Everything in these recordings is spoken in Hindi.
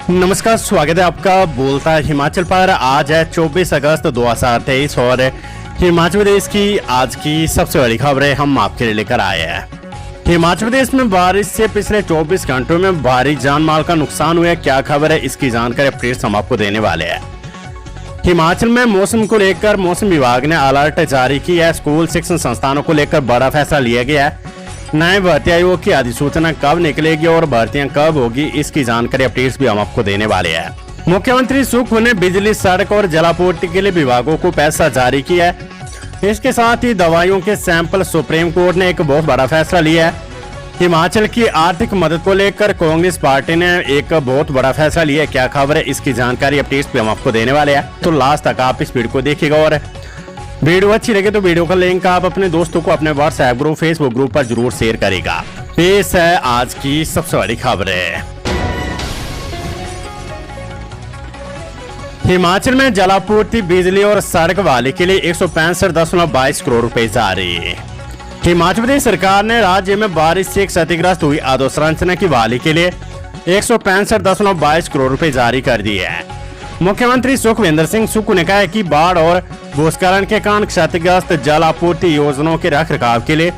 नमस्कार, स्वागत है आपका बोलता है हिमाचल पर। आज है 24 अगस्त 2023 और हिमाचल प्रदेश की आज की सबसे बड़ी खबरें हम आपके लिए लेकर आए हैं। हिमाचल प्रदेश में बारिश से पिछले 24 घंटों में भारी जान माल का नुकसान हुआ है। क्या खबर है, इसकी जानकारी अपडेट हम आपको देने वाले हैं। हिमाचल में मौसम को लेकर मौसम विभाग ने अलर्ट जारी किया है। स्कूल शिक्षण संस्थानों को लेकर बड़ा फैसला लिया गया है। नए भर्ती आयोग की अधिसूचना कब निकलेगी और भर्तियां कब होगी, इसकी जानकारी अपडेट्स भी हम आपको देने वाले हैं। मुख्यमंत्री सुखविंदर ने बिजली, सड़क और जलापूर्ति के लिए विभागों को पैसा जारी किया है। इसके साथ ही दवाइयों के सैंपल सुप्रीम कोर्ट ने एक बहुत बड़ा फैसला लिया है। हिमाचल की आर्थिक मदद को लेकर कांग्रेस पार्टी ने एक बहुत बड़ा फैसला लिया है। क्या खबर है, इसकी जानकारी अपडेट्स भी हम आपको देने वाले हैं, तो लास्ट तक आप इस वीडियो को देखिएगा। और वीडियो अच्छी लगे तो वीडियो का लिंक आप अपने दोस्तों को अपने व्हाट्सएप ग्रुप, फेसबुक ग्रुप पर जरूर शेयर करेगा। पेश है आज की सबसे बड़ी खबरें। हिमाचल में जलापूर्ति, बिजली और सड़क बहाली के लिए 165.22 करोड़ रुपए जारी। हिमाचल प्रदेश सरकार ने राज्य में बारिश से क्षतिग्रस्त हुई अधोसंरचना की बहाली के लिए 165.22 करोड़ रुपए जारी कर दिए हैं। मुख्यमंत्री सुखविंदर सिंह सुक्खू ने कहा है कि बाढ़ और भूस्खलन के कारण क्षतिग्रस्त जल आपूर्ति योजनाओं के रखरखाव के लिए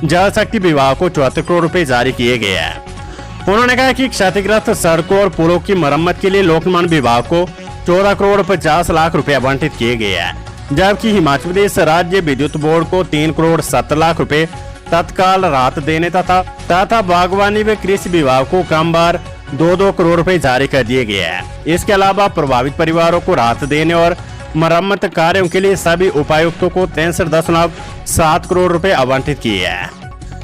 जल शक्ति विभाग को 74 करोड़ रुपए जारी किए गए हैं। उन्होंने कहा कि क्षतिग्रस्त सड़कों और पुलों की मरम्मत के लिए लोक निर्माण विभाग को 14 करोड़ 50 लाख रुपए आवंटित किए गए हैं, जबकि हिमाचल प्रदेश राज्य विद्युत बोर्ड को 3 करोड़ 70 लाख रुपए तत्काल राहत देने तथा बागवानी व कृषि विभाग को क्रमवार 2-2 करोड़ रुपए जारी कर दिए गए हैं। इसके अलावा प्रभावित परिवारों को राहत देने और मरम्मत कार्यों के लिए सभी उपायुक्तों को 63.7 करोड़ रुपए आवंटित किए हैं।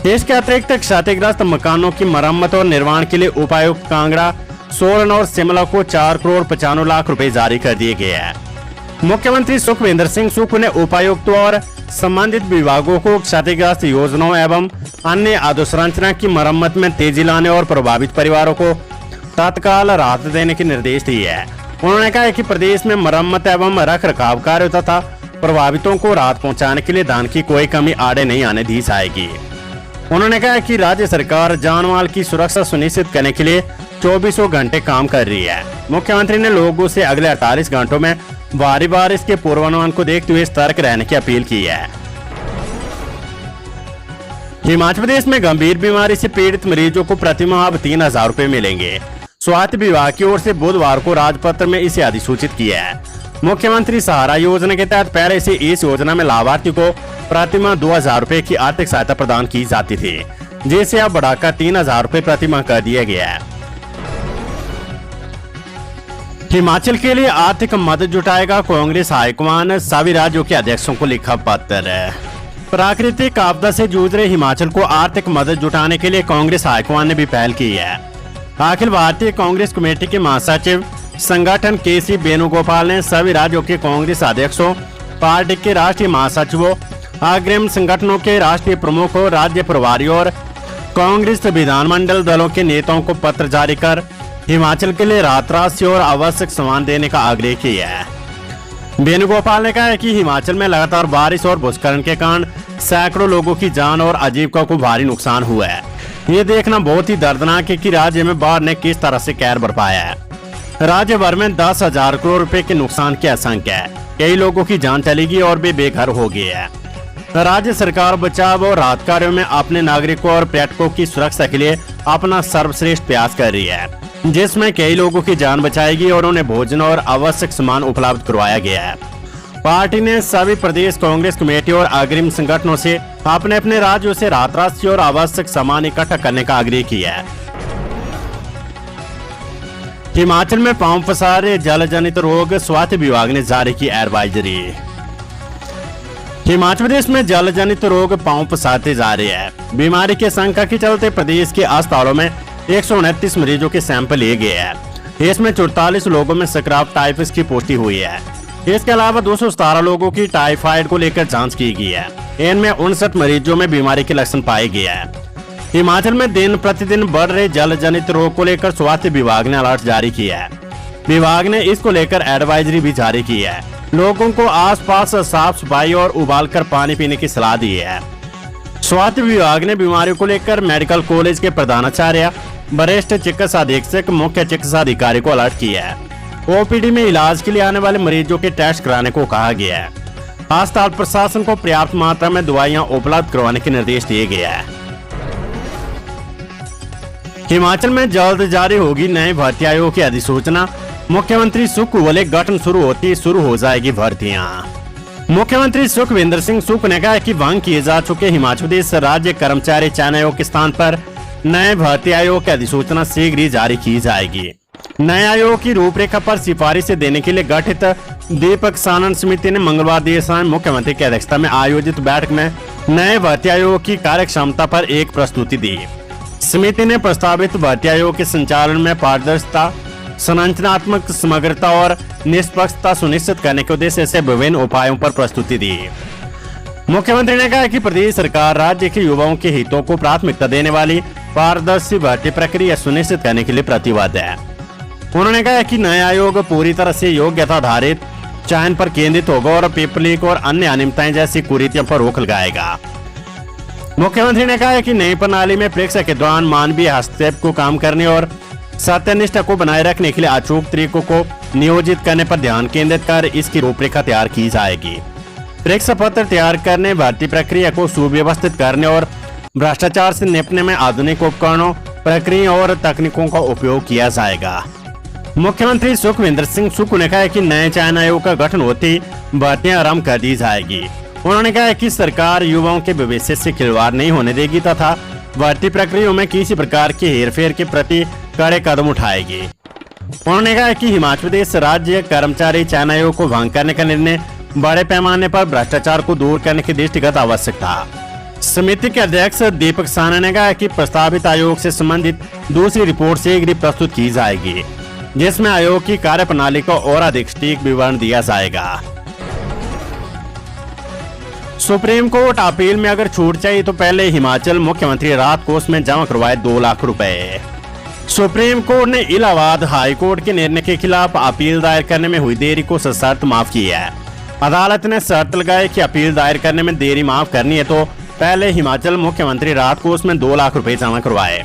इसके अतिरिक्त क्षतिग्रस्त मकानों की मरम्मत और निर्माण के लिए उपायुक्त कांगड़ा, सोलन और शिमला को 4 करोड़ 95 लाख रुपए जारी कर दिए गए हैं। मुख्यमंत्री सुखविंदर सिंह सुक्खू ने उपायुक्तों और संबंधित विभागों को क्षतिग्रस्त योजनाओं एवं अन्य अधोसंरचना की मरम्मत में तेजी लाने और प्रभावित परिवारों को तत्काल राहत देने के निर्देश दिए हैं। उन्होंने कहा कि प्रदेश में मरम्मत एवं रखरखाव कार्य तथा प्रभावितों को राहत पहुंचाने के लिए धन की कोई कमी आड़े नहीं आने दी जाएगी। उन्होंने कहा कि राज्य सरकार जान माल की सुरक्षा सुनिश्चित करने के लिए 24 घंटे काम कर रही है। मुख्यमंत्री ने लोगों से अगले 48 घंटों में भारी बारिश के पूर्वानुमान को देखते हुए सतर्क रहने की अपील की है। हिमाचल प्रदेश में गंभीर बीमारी से पीड़ित मरीजों को प्रतिमाह अब 3,000 रुपए मिलेंगे। स्वास्थ्य विभाग की ओर से बुधवार को राजपत्र में इसे अधिसूचित किया है। मुख्यमंत्री सहारा योजना के तहत पहले से इस योजना में लाभार्थी को प्रतिमाह 2,000 रुपए की आर्थिक सहायता प्रदान की जाती थी, जिसे अब बढ़ाकर 3,000 रुपए प्रतिमाह कर दिया गया है। हिमाचल के लिए आर्थिक मदद जुटाएगा कांग्रेस हाईकमान, सभी राज्यों के अध्यक्षों को लिखा पत्र। प्राकृतिक आपदा से जूझ रहे हिमाचल को आर्थिक मदद जुटाने के लिए कांग्रेस हाईकमान ने भी पहल की है। अखिल भारतीय कांग्रेस कमेटी के महासचिव संगठन केसी वेणुगोपाल ने सभी राज्यों के कांग्रेस अध्यक्षों, पार्टी के राष्ट्रीय महासचिवों, अग्रिम संगठनों के राष्ट्रीय प्रमुखों, राज्य प्रभारियों और कांग्रेस विधानमंडल दलों के नेताओं को पत्र जारी कर हिमाचल के लिए राहत राशि और आवश्यक सामान देने का आग्रह किया है। वेणुगोपाल ने कहा है कि हिमाचल में लगातार बारिश और भूस्खलन के कारण सैकड़ों लोगों की जान और आजीविका को भारी नुकसान हुआ है। ये देखना बहुत ही दर्दनाक है कि राज्य में बाढ़ ने किस तरह से कहर बरपाया है। राज्य भर में 10,000 करोड़ रुपए के नुकसान की आशंका है। कई लोगों की जान चलेगी और वे बेघर हो गए हैं। राज्य सरकार बचाव और राहत कार्यों में अपने नागरिकों और पर्यटकों की सुरक्षा के लिए अपना सर्वश्रेष्ठ प्रयास कर रही है, जिसमें कई लोगों की जान बचाएगी और उन्हें भोजन और आवश्यक सामान उपलब्ध करवाया गया है। पार्टी ने सभी प्रदेश कांग्रेस कमेटी और अग्रिम संगठनों से अपने अपने राज्यों से राहत राशि और आवश्यक सामान इकट्ठा करने का आग्रह किया है। हिमाचल में पांव पसारे जल जनित रोग, स्वास्थ्य विभाग ने जारी की एडवाइजरी। हिमाचल प्रदेश में जल जनित रोग पांव पसारते जा रहे हैं। बीमारी के आशंका के चलते प्रदेश के अस्पतालों में 129 मरीजों के सैंपल लिए गए हैं। इसमें 44 लोगों में स्क्रब टाइफस की पुष्टि हुई है। इसके अलावा 217 लोगों की टाइफाइड को लेकर जांच की गई है। इनमें 59 मरीजों में बीमारी के लक्षण पाए गए हैं। हिमाचल में दिन प्रतिदिन बढ़ रहे जल जनित रोग को लेकर स्वास्थ्य विभाग ने अलर्ट जारी किया है। विभाग ने इसको लेकर एडवाइजरी भी जारी की है। लोगों को आसपास साफ सफाई और उबालकर पानी पीने की सलाह दी है। स्वास्थ्य विभाग ने बीमारियों को लेकर मेडिकल कॉलेज के प्रधानाचार्य वरिष्ठ चिकित्सा अधीक्षक मुख्य चिकित्सा अधिकारी को अलर्ट किया है। ओपीडी में इलाज के लिए आने वाले मरीजों के टेस्ट कराने को कहा गया है। अस्पताल प्रशासन को पर्याप्त मात्रा में दवाइयां उपलब्ध करवाने के निर्देश दिए गए हैं। हिमाचल में जल्द जारी होगी नए भर्ती आयोग की अधिसूचना। मुख्यमंत्री सुख बोले गठन शुरू हो जाएगी भर्तियां। मुख्यमंत्री सुखविंदर सिंह सुख ने कहा कि भंग किए जा चुके हिमाचल प्रदेश राज्य कर्मचारी चयन आयोग के स्थान पर नए भर्ती आयोग की अधिसूचना शीघ्र ही जारी की जाएगी। नए आयोग की रूपरेखा पर सिफारिश देने के लिए गठित दीपक सानन समिति ने मंगलवार देर शाम मुख्यमंत्री की अध्यक्षता में आयोजित बैठक में नए भर्ती आयोग की कार्यक्षमता पर एक प्रस्तुति दी। समिति ने प्रस्तावित भर्ती आयोग के संचालन में पारदर्शिता, संरचनात्मक समग्रता और निष्पक्षता सुनिश्चित करने के उद्देश्य से विभिन्न उपायों पर प्रस्तुति दी। मुख्यमंत्री ने कहा कि प्रदेश सरकार राज्य के युवाओं के हितों को प्राथमिकता देने वाली पारदर्शी भर्ती प्रक्रिया सुनिश्चित करने के लिए प्रतिबद्ध है। उन्होंने कहा कि नया आयोग पूरी तरह से योग्यता आधारित चयन पर केंद्रित होगा और पेपर लीक और अन्य अनियमितताएं जैसी कुरीतियों पर रोक लगाएगा। मुख्यमंत्री ने कहा कि नई प्रणाली में परीक्षा के दौरान मानवीय हस्तक्षेप को काम करने और सत्यनिष्ठा को बनाए रखने के लिए अचूक तरीकों को नियोजित करने पर ध्यान केंद्रित कर इसकी रूपरेखा तैयार की जाएगी। परीक्षा पत्र तैयार करने, भर्ती प्रक्रिया को सुव्यवस्थित करने और भ्रष्टाचार से निपटने में आधुनिक उपकरणों, प्रक्रिया और तकनीकों का उपयोग किया जाएगा। मुख्यमंत्री सुखविंदर सिंह सुख ने कहा कि नए चयन आयोग का गठन होते ही भर्तियां आरंभ कर दी जाएगी। उन्होंने कहा कि सरकार युवाओं के भविष्य से खिलवाड़ नहीं होने देगी तथा भर्ती प्रक्रिया में किसी प्रकार की हेरफेर के प्रति कड़े कदम उठाएगी। उन्होंने कहा कि हिमाचल प्रदेश राज्य कर्मचारी चयन आयोग को भंग करने का निर्णय बड़े पैमाने पर भ्रष्टाचार को दूर करने की दृष्टिगत आवश्यक था। समिति के अध्यक्ष दीपक साना ने कहा कि प्रस्तावित आयोग से संबंधित दूसरी रिपोर्ट शीघ्र प्रस्तुत की जाएगी, जिसमें आयोग की कार्यप्रणाली को और अधिक सटीक विवरण दिया जाएगा। सुप्रीम कोर्ट अपील में अगर छूट चाहिए तो पहले हिमाचल मुख्यमंत्री राहत कोष में जमा करवाए 2 लाख रुपए। सुप्रीम कोर्ट ने इलाहाबाद हाई कोर्ट के निर्णय के खिलाफ अपील दायर करने में हुई देरी को सशर्त माफ किया है। अदालत ने शर्त लगाई कि अपील दायर करने में देरी माफ करनी है तो पहले हिमाचल मुख्यमंत्री राहत कोष में 2 लाख रुपए जमा करवाए।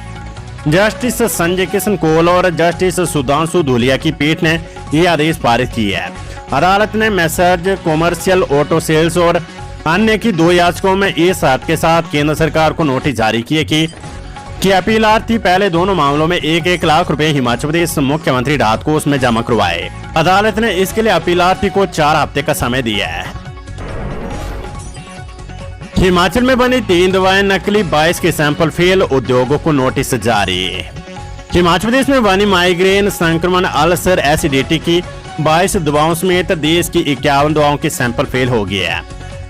जस्टिस संजय किशन कौल और जस्टिस सुधांशु धूलिया की पीठ ने ये आदेश पारित किया है। अदालत ने मैसर्ज कॉमर्शियल ऑटो सेल्स और अन्य की 2 याचिकाओं में इस शर्त के साथ केंद्र सरकार को नोटिस जारी किए कि अपीलार्थी पहले दोनों मामलों में 1-1 लाख रुपए हिमाचल प्रदेश मुख्यमंत्री राहत कोष में जमा करवाए। अदालत ने इसके लिए अपीलार्थी को 4 हफ्ते का समय दिया है। हिमाचल में बनी 3 दवाएं नकली, 22 के सैंपल फेल, उद्योगों को नोटिस जारी। हिमाचल प्रदेश में बनी माइग्रेन, संक्रमण, अल्सर, एसिडिटी की 22 दवाओं समेत देश की 51 दवाओं के सैंपल फेल हो गए हैं।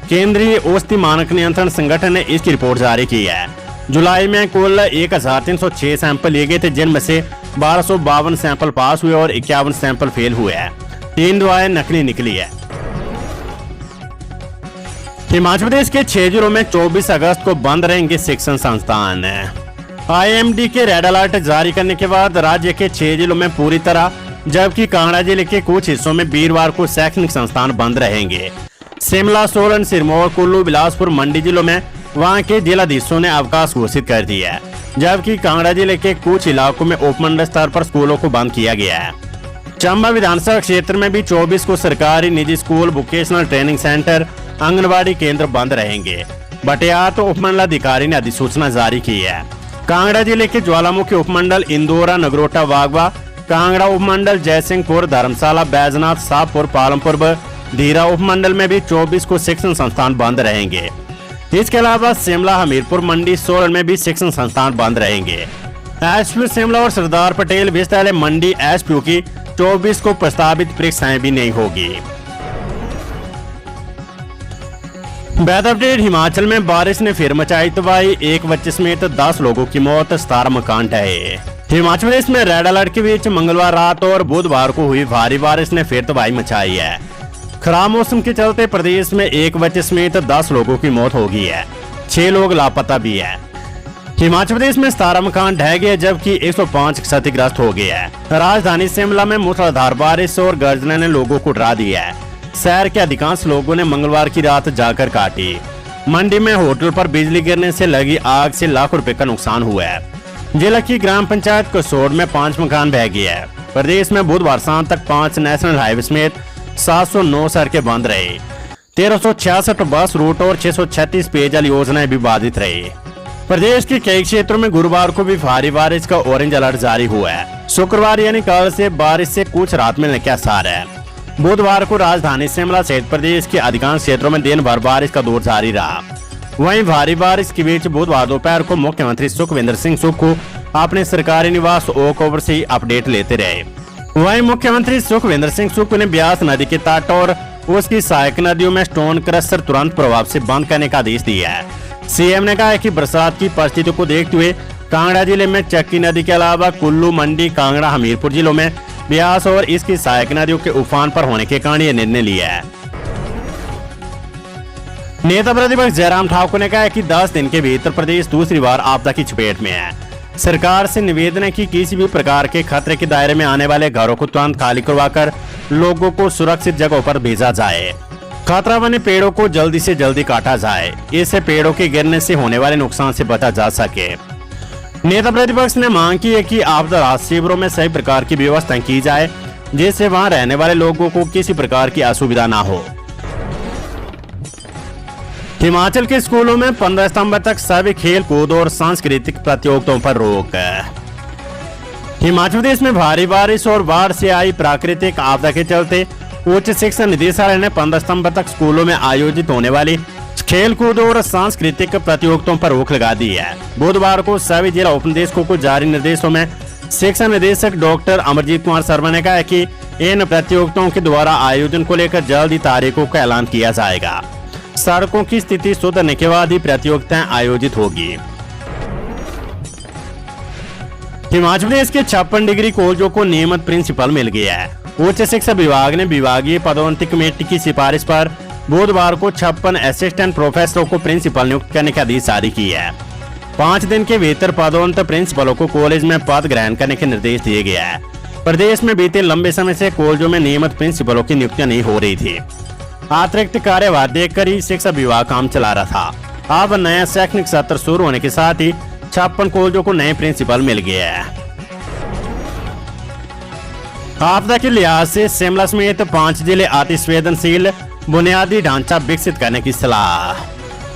केंद्रीय औषधि मानक नियंत्रण संगठन ने इसकी रिपोर्ट जारी की है। जुलाई में कुल 1306 सैंपल लिए गए थे, जिनमें से 1252 सैंपल पास हुए और 51 सैंपल फेल हुए हैं। 3 दवाएं नकली निकली है। हिमाचल प्रदेश के 6 जिलों में 24 अगस्त को बंद रहेंगे शिक्षण संस्थान। आईएमडी के रेड अलर्ट जारी करने के बाद राज्य के 6 जिलों में पूरी तरह, जबकि कांगड़ा जिले के कुछ हिस्सों में वीरवार को शैक्षणिक संस्थान बंद रहेंगे। शिमला, सोलन, सिरमौर, कुल्लू, बिलासपुर, मंडी जिलों में वहां के जिलाधीशों ने अवकाश घोषित कर दिया है, जबकि कांगड़ा जिले के कुछ इलाकों में उपमंडल स्तर पर स्कूलों को बंद किया गया है। चंबा विधानसभा क्षेत्र में भी 24 को सरकारी, निजी school, vocational training centre, anganwadi केंद्र बंद रहेंगे। बटियात उपमंडल अधिकारी ने अधिसूचना जारी की है। कांगड़ा जिले के ज्वालामुखी उपमंडल इंदौरा, नगरोटा, वागवा, कांगड़ा उपमंडल जयसिंहपुर, धर्मशाला, बैजनाथ, शाहपुर, पालमपुर, धीरा उपमंडल में भी 24 को शिक्षण संस्थान बंद रहेंगे। इसके अलावा शिमला, हमीरपुर, मंडी, सोलन में भी शिक्षण संस्थान बंद रहेंगे। एसपी शिमला और सरदार पटेल विश्वविद्यालय मंडी एसपीयू की 24 को प्रस्तावित परीक्षाएं भी नहीं होगी। Weather update. हिमाचल में बारिश ने फिर मचाई तबाही, 1 बच्चे समेत 10 लोगों की मौत, 17 मकान ढहे। हिमाचल प्रदेश में रेड अलर्ट के बीच मंगलवार रात और बुधवार को हुई भारी बारिश ने फिर तबाही मचाई है। खराब मौसम के चलते प्रदेश में 1 बच्चे समेत 10 लोगों की मौत हो गई है, 6 लोग लापता भी है। हिमाचल प्रदेश में 17 मकान ढह गए, जबकि 105 क्षतिग्रस्त हो गए हैं। राजधानी शिमला में मूसलाधार बारिश और गर्जने ने लोगों को डरा दिया है। शहर के अधिकांश लोगों ने मंगलवार की रात जाकर काटी। मंडी में होटल पर बिजली गिरने से लगी आग से लाखों रुपए का नुकसान हुआ है। जिला की ग्राम पंचायत कसोड़ में 5 मकान बह गए हैं। प्रदेश में बुधवार शाम तक 5 नेशनल हाईवे समेत 709 सड़कें बंद रही। 1366 बस रूट और 636 पेयजल योजनाएं भी बाधित रही। प्रदेश के कई क्षेत्रों में गुरुवार को भी भारी बारिश का ऑरेंज अलर्ट जारी हुआ है। शुक्रवार यानी कल से बारिश से कुछ राहत मिलने के आसार है। बुधवार को राजधानी शिमला सहित प्रदेश के अधिकांश क्षेत्रों में दिन भर बारिश का दौर जारी रहा। वहीं भारी बारिश के बीच बुधवार दोपहर को मुख्यमंत्री सुखविंदर सिंह सुक्खू अपने सरकारी निवास ओक ओवर से ही अपडेट लेते रहे। वहीं मुख्यमंत्री सुखविंदर सिंह सुक्खू ने ब्यास नदी के तट और उसकी सहायक नदियों में स्टोन क्रशर तुरंत प्रभाव से बंद करने का आदेश दिया है। सीएम ने कहा है कि बरसात की परिस्थितियों को देखते हुए कांगड़ा जिले में चक्की नदी के अलावा कुल्लू, मंडी, कांगड़ा, हमीरपुर जिलों में ब्यास और इसकी सहायक नदियों के उफान पर होने के कारण यह निर्णय लिया है। नेता प्रतिपक्ष जयराम ठाकुर ने कहा है कि 10 दिन के भीतर प्रदेश दूसरी बार आपदा की चपेट में है। सरकार से निवेदन है कि किसी भी प्रकार के खतरे के दायरे में आने वाले घरों को तुरंत खाली करवाकर लोगों को सुरक्षित जगहों पर भेजा जाए। खतरा बने पेड़ों को जल्दी से जल्दी काटा जाए, इससे पेड़ों के गिरने से होने वाले नुकसान से बचा जा सके। नेता प्रतिपक्ष ने मांग की है कि आपदा राहत शिविरों में सही प्रकार की व्यवस्था की जाए, जिससे वहां रहने वाले लोगों को किसी प्रकार की असुविधा न हो। हिमाचल के स्कूलों में 15 सितंबर तक सभी खेल कूद और सांस्कृतिक प्रतियोगिताओं पर रोक। हिमाचल प्रदेश में भारी बारिश और बाढ़ से आई प्राकृतिक आपदा के चलते उच्च शिक्षा निदेशालय ने 15 सितंबर तक स्कूलों में आयोजित होने वाली खेल कूद और सांस्कृतिक प्रतियोगिताओं पर रोक लगा दी है। बुधवार को सभी जिला उपनिदेशकों को जारी निर्देशों में शिक्षा निदेशक डॉक्टर अमरजीत कुमार शर्मा ने कहा है कि इन प्रतियोगिताओं के द्वारा आयोजन को लेकर जल्द ही तारीखों का ऐलान किया जाएगा। सड़कों की स्थिति सुधरने के बाद ही प्रतियोगिताएं आयोजित होगी। हिमाचल प्रदेश के 56 डिग्री कॉलेजों को नियमित प्रिंसिपल मिल गया है। उच्च शिक्षा विभाग ने विभागीय पदोन्नति कमेटी की सिफारिश पर बुधवार को 56 असिस्टेंट प्रोफेसरों को प्रिंसिपल नियुक्त करने का आदेश जारी किया है। 5 दिन के भीतर पदोन्नत प्रिंसिपलों को कॉलेज में पद ग्रहण करने के निर्देश दिए गए हैं। प्रदेश में बीते लंबे समय से कॉलेजों में नियमित प्रिंसिपलों की नियुक्तियां नहीं हो रही थी। अतिरिक्त कार्यभार देखकर ही शिक्षा विभाग काम चला रहा था। अब नया शैक्षणिक सत्र शुरू होने के साथ ही 56 कॉलेजों को नए प्रिंसिपल मिल गए हैं। आपदा के लिहाज से शिमला समेत 5 जिले अति संवेदनशील बुनियादी ढांचा विकसित करने की सलाह।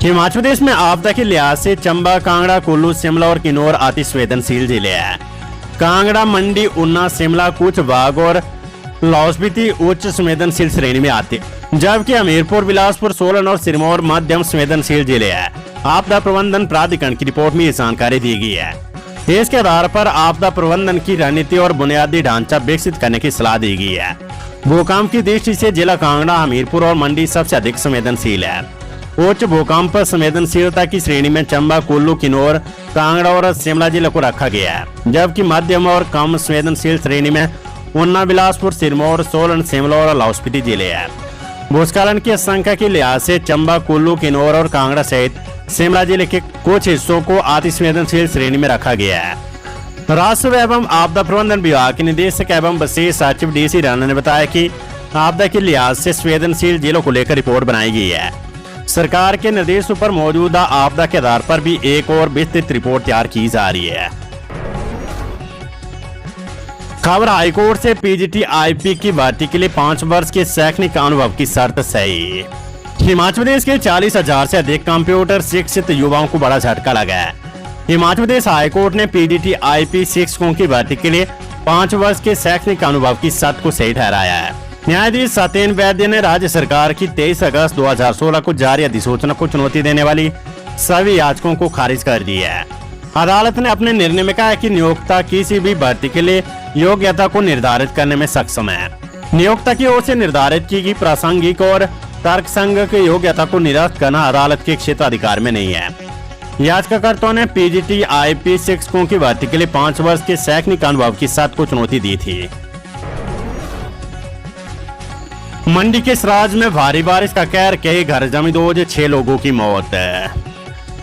हिमाचल प्रदेश में आपदा के लिहाज से चंबा, कांगड़ा, कुल्लू, शिमला और किन्नौर अति संवेदनशील जिले हैं। कांगड़ा, मंडी, ऊना, शिमला, कुछ बाग और लाहौल स्पीति उच्च संवेदनशील श्रेणी में आते, जबकि हमीरपुर, बिलासपुर, सोलन और सिरमौर मध्यम संवेदनशील जिले हैं। आपदा प्रबंधन प्राधिकरण की रिपोर्ट में ये जानकारी दी गई है। इसके आधार पर आपदा प्रबंधन की रणनीति और बुनियादी ढांचा विकसित करने की सलाह दी गई है। भूकंप की दृष्टि से जिला कांगड़ा, हमीरपुर और मंडी सबसे अधिक संवेदनशील है। उच्च भूकंप संवेदनशीलता की श्रेणी में चंबा, कुल्लू, किन्नौर, कांगड़ा और शिमला जिले को रखा गया है, जबकि मध्यम और कम संवेदनशील श्रेणी में ऊना, बिलासपुर, सिरमौर, सोलन, शिमला और लाहौल स्पीति जिले हैं। भूस्खलन की संख्या के लिहाज से चंबा, कुल्लू, किन्नौर और कांगड़ा सहित शिमला जिले के कुछ हिस्सों को अति संवेदनशील श्रेणी में रखा गया है। राजस्व एवं आपदा प्रबंधन विभाग के निदेशक एवं विशेष सचिव डीसी राणा ने बताया कि आपदा के लिहाज से संवेदनशील जिलों को लेकर रिपोर्ट बनाई गई है। सरकार के निर्देशों पर मौजूदा आपदा के आधार पर भी एक और विस्तृत रिपोर्ट तैयार की जा रही है। खबर हाईकोर्ट से पीजीटी आईपी की भर्ती के लिए 5 वर्ष के शैक्षणिक अनुभव की शर्त सही। हिमाचल प्रदेश के 40,000 से अधिक कंप्यूटर शिक्षित युवाओं को बड़ा झटका लगा है। हिमाचल प्रदेश हाईकोर्ट ने पीजीटी आईपी शिक्षकों की भर्ती के लिए 5 वर्ष के शैक्षणिक अनुभव की शर्त को सही ठहराया है। न्यायाधीश सत्येन वैद्य ने राज्य सरकार की 23 अगस्त 2016 को जारी अधिसूचना को चुनौती देने वाली सभी याचिकाओं को खारिज कर दिया है। अदालत ने अपने निर्णय में कहा कि नियोक्ता किसी भी भर्ती के लिए योग्यता को निर्धारित करने में सक्षम है। नियोक्ता की ओर से निर्धारित की गई प्रासंगिक और तर्कसंगत योग्यता को निरस्त करना अदालत के क्षेत्राधिकार में नहीं है। याचिकाकर्ताओं ने पीजीटी आईपी शिक्षकों की भर्ती के लिए 5 वर्ष के शैक्षणिक अनुभव की शर्त को चुनौती दी थी। मंडी के सराज में भारी बारिश का कहर, कई घर जमी दोज, 6 लोगों की मौत।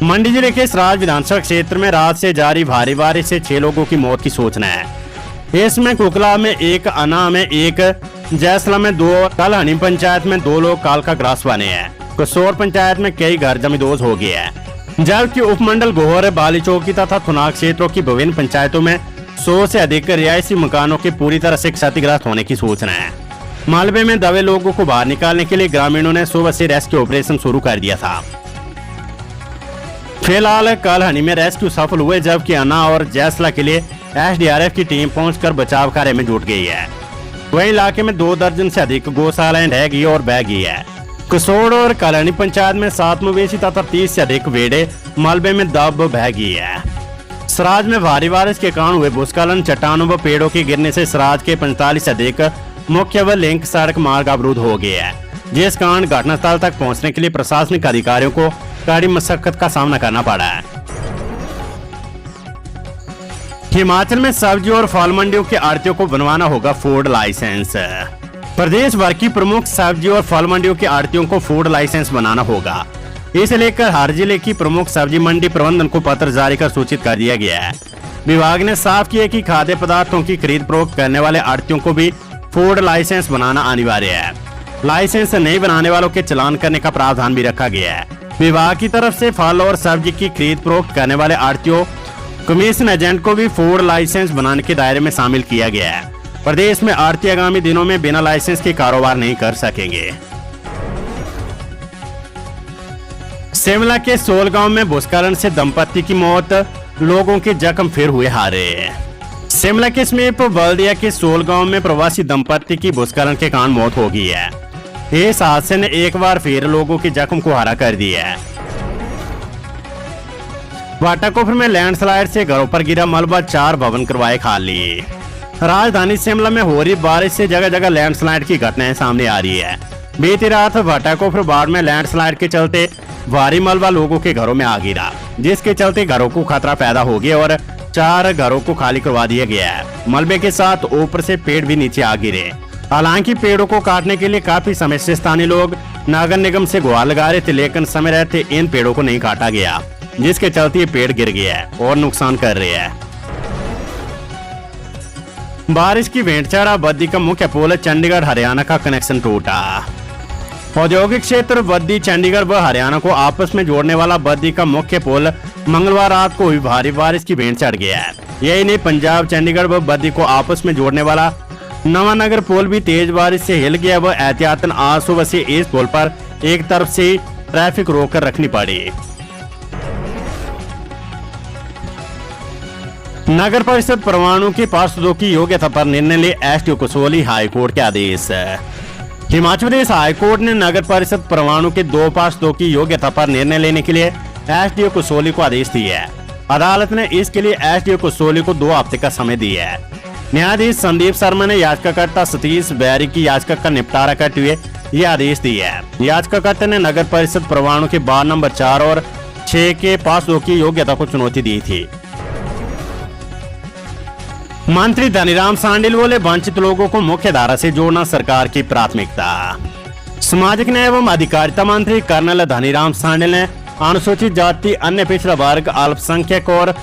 मंडी जिले के सराज विधानसभा क्षेत्र में रात से जारी भारी बारिश से 6 लोगों की मौत की सूचना है। इसमें कुकला में 1, अना में 1, जैसला में 2, कलहनी पंचायत में 2 लोग काल का ग्रास बने हैं। कसौर पंचायत में कई घर जमींदोज हो गए हैं। जबकि उपमंडल गोहर, बाली चौकी तथा थुनाग क्षेत्रों की विभिन्न पंचायतों में 100 से अधिक रिहायशी मकानों के पूरी तरह से क्षतिग्रस्त होने की सूचना है। मलबे में दबे लोगों को बाहर निकालने के लिए ग्रामीणों ने सुबह से रेस्क्यू ऑपरेशन शुरू कर दिया था। फिलहाल कलहनी में रेस्क्यू सफल हुए, जबकि अन्ना और जैसला के लिए एसडीआरएफ की टीम पहुंचकर बचाव कार्य में जुट गई है। वहीं इलाके में 2 दर्जन से अधिक गौशालाएं ढह गई और बह गई है। कसोड़ और कलहनी पंचायत में 7 मवेशी तथा 30 से अधिक भेड़े मलबे में दब बह गई है। सराज में भारी बारिश के कारण हुए भूस्खलन, चट्टानों व पेड़ों के गिरने से सराज के 45 से अधिक मुख्य व लिंक सड़क मार्ग अवरुद्ध हो गया है, जिस कारण घटनास्थल तक पहुंचने के लिए प्रशासनिक अधिकारियों को कड़ी मशक्कत का सामना करना पड़ा है। हिमाचल में सब्जी और फल मंडियों के आड़तियों को बनवाना होगा फूड लाइसेंस। प्रदेश भर की प्रमुख सब्जी और फल मंडियों के आड़तियों को फूड लाइसेंस बनाना होगा। इसे लेकर हर जिले की प्रमुख सब्जी मंडी प्रबंधन को पत्र जारी कर सूचित कर दिया गया है। विभाग ने साफ किया कि खाद्य पदार्थों की खरीद फरोख्त करने वाले आड़तियों को भी फूड लाइसेंस बनाना अनिवार्य है। लाइसेंस नहीं बनाने वालों के चालान करने का प्रावधान भी रखा गया है। विभाग की तरफ से फल और सब्जी की खरीद फरोख्त करने वाले आड़तियों, कमीशन एजेंट को भी फूड लाइसेंस बनाने के दायरे में शामिल किया गया है। प्रदेश में आड़ती आगामी दिनों में बिना लाइसेंस के कारोबार नहीं कर सकेंगे। शिमला के सोल गांव में भूस्खलन से दंपति की मौत, लोगों के जख्म फिर हुए हारे। शिमला के समीप बल्दिया के सोल गांव में प्रवासी दंपति की भूस्खलन के कारण मौत हो गई है। इस हादसे ने एक बार फिर लोगों के जख्म को हरा कर दिया है। वाटाकोफर में लैंडस्लाइड से घरों पर गिरा मलबा, 4 भवन करवाए खाली। राजधानी शिमला में हो रही बारिश से जगह जगह लैंडस्लाइड की घटनाएं सामने आ रही है। बीती रात वाटाकोफर बाढ़ में लैंडस्लाइड के चलते भारी मलबा लोगों के घरों में आ गिरा, जिसके चलते घरों को खतरा पैदा हो गया और 4 घरों को खाली करवा दिया गया है। मलबे के साथ ऊपर से पेड़ भी नीचे आ गिरे। हालांकि पेड़ों को काटने के लिए काफी समय से स्थानीय लोग नगर निगम से गुहार लगा रहे थे, लेकिन समय रहते इन पेड़ों को नहीं काटा गया, जिसके चलते ये पेड़ गिर गया है और नुकसान कर रहे हैं। बारिश की भेंटचारा, बद्दी का मुख्य पुल चंडीगढ़ हरियाणा का कनेक्शन टूटा। औद्योगिक क्षेत्र बद्दी चंडीगढ़ व हरियाणा को आपस में जोड़ने वाला बद्दी का मुख्य पुल मंगलवार रात को हुई भारी बारिश की भेंट चढ़ गया है। यही नहीं, पंजाब चंडीगढ़ व बद्दी को आपस में जोड़ने वाला नवानगर पुल भी तेज बारिश से हिल गया व एहतियातन आज सुबह से इस पुल पर एक तरफ से ट्रैफिक रोककर रखनी पड़ी। नगर परिषद परवाणु के पार्षदों की योग्यता पर निर्णय ले एसडीओ कसौली, हाईकोर्ट के आदेश। हिमाचल प्रदेश हाईकोर्ट ने नगर परिषद परवाणु के 2 पार्षदों की योग्यता पर निर्णय लेने के लिए एसडीओ कसौली को आदेश दिया है। अदालत ने इसके लिए एसडीओ कसौली को 2 हफ्ते का समय दिया है। न्यायाधीश संदीप शर्मा ने याचिकाकर्ता सतीश बैरी की याचिका का निपटारा करते हुए यह आदेश दिया है। याचिकाकर्ता ने नगर परिषद परवाणु के वार्ड नंबर 4 और 6 के पार्षदों की योग्यता को चुनौती दी थी। मंत्री धनीराम शांडिल बोले, वंचित लोगों को मुख्य धारा से जोड़ना सरकार की प्राथमिकता। सामाजिक न्याय एवं अधिकारिता मंत्री कर्नल धनीराम शांडिल ने अनुसूचित जाति, अन्य पिछड़ा वर्ग, अल्पसंख्यक और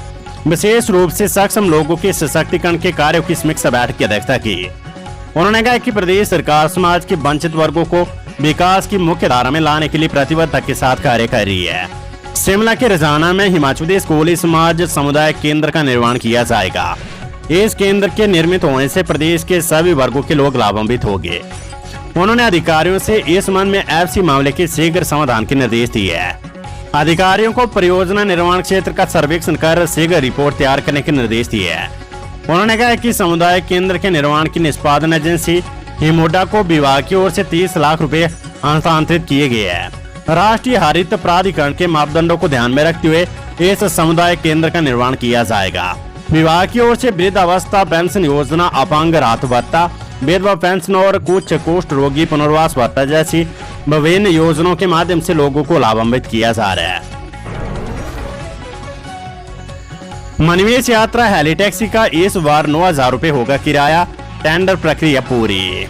विशेष रूप से सक्षम लोगों के सशक्तिकरण के कार्यों की समीक्षा बैठक की अध्यक्षता की। उन्होंने कहा कि प्रदेश सरकार समाज के वंचित वर्गों को विकास की मुख्य धारा में लाने के लिए प्रतिबद्धता के साथ कार्य कर रही है। शिमला के रजाना में हिमाचल प्रदेश कोली समाज समुदाय केंद्र का निर्माण किया जाएगा। इस केंद्र के निर्मित होने से प्रदेश के सभी वर्गों के लोग लाभान्वित होंगे। उन्होंने अधिकारियों से इस संबंध में एफसी मामले के शीघ्र समाधान के निर्देश दिए हैं। अधिकारियों को परियोजना निर्माण क्षेत्र का सर्वेक्षण कर शीघ्र रिपोर्ट तैयार करने के निर्देश दिए हैं। उन्होंने कहा कि समुदाय केंद्र के निर्माण की निष्पादन एजेंसी हिमोडा को विभाग की ओर से 30 लाख रुपए हस्तांतरित किए गए हैं। राष्ट्रीय हरित प्राधिकरण के मापदंडों को ध्यान में रखते हुए इस समुदाय केंद्र का निर्माण किया जाएगा। विभाग की ओर से वृद्धावस्था पेंशन योजना, अपांग राहत भत्ता, विधवा पेंशन और कुछ कुष्ठ रोगी पुनर्वास भत्ता जैसी विभिन्न योजनाओं के माध्यम से लोगों को लाभान्वित किया जा रहा है। मणिवेश यात्रा हेली टैक्सी का इस बार 9,000 रुपए होगा किराया, टेंडर प्रक्रिया पूरी।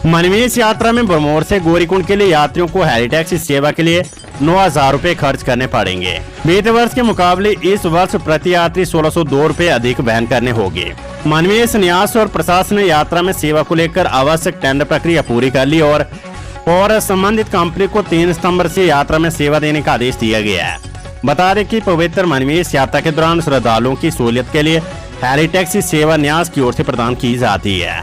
मणिवेश यात्रा में भरमौर से गौरीकुंड के लिए यात्रियों को हेली टैक्सी सेवा के लिए 9,000 रुपए खर्च करने पड़ेंगे। बीते वर्ष के मुकाबले इस वर्ष प्रति यात्री 1,602 रुपए अधिक वहन करने होंगे। मणिवेश न्यास और प्रशासन ने यात्रा में सेवा को लेकर आवश्यक टेंडर प्रक्रिया पूरी कर ली और संबंधित कंपनी को 3 सितंबर से यात्रा में सेवा देने का आदेश दिया गया है। बता दें कि पवित्र मनमेश यात्रा के दौरान श्रद्धालुओं की सहूलियत के लिए हेली टैक्सी सेवा न्यास की ओर से प्रदान की जाती है।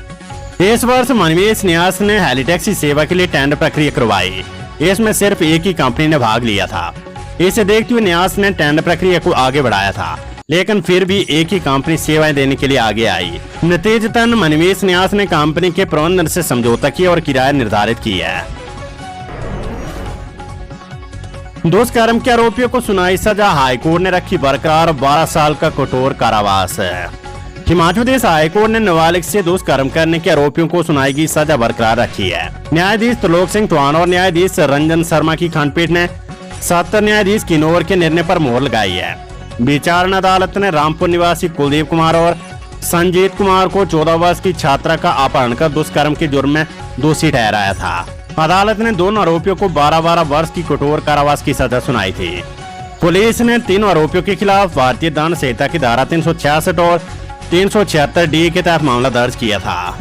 इस वर्ष मनमेश न्यास ने हेली टैक्सी सेवा के लिए टेंडर प्रक्रिया करवाई। इसमें सिर्फ एक ही कंपनी ने भाग लिया था। इसे देखते हुए न्यास ने टेंडर प्रक्रिया को आगे बढ़ाया था, लेकिन फिर भी एक ही कंपनी सेवाएं देने के लिए आगे आई। नतीजतन मनमेश न्यास ने कंपनी के प्रबंधन से समझौता किया और किराया निर्धारित किया। दुष्कर्म के आरोपियों को सुनाई सजा, हाईकोर्ट ने रखी बरकरार 12 साल का कठोर कारावास। हिमाचल प्रदेश हाईकोर्ट ने नाबालिग से दुष्कर्म करने के आरोपियों को सुनाई गई सजा बरकरार रखी है। न्यायाधीश त्रिलोक सिंह चौहान और न्यायाधीश रंजन शर्मा की खंडपीठ ने 7 न्यायाधीश किन्नौर के निर्णय पर मोहर लगाई है। विचारण अदालत ने रामपुर निवासी कुलदीप कुमार और संजीत कुमार को 14 वर्ष की छात्रा का अपहरण कर दुष्कर्म के जुर्म में दोषी ठहराया था। अदालत ने दोनों आरोपियों को 12-12 वर्ष की कठोर कारावास की सजा सुनाई थी। पुलिस ने तीनों आरोपियों के खिलाफ भारतीय दंड संहिता की धारा 366 और 376 डी के तहत मामला दर्ज किया था।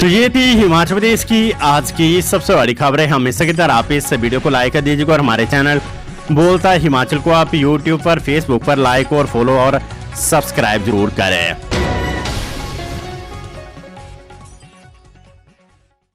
तो ये थी हिमाचल प्रदेश की आज की सबसे बड़ी खबरें। हमेशा की तरह आप इस वीडियो को लाइक कर दीजिएगा और हमारे चैनल बोलता हिमाचल को आप यूट्यूब पर, फेसबुक पर लाइक और फॉलो और सब्सक्राइब जरूर करें।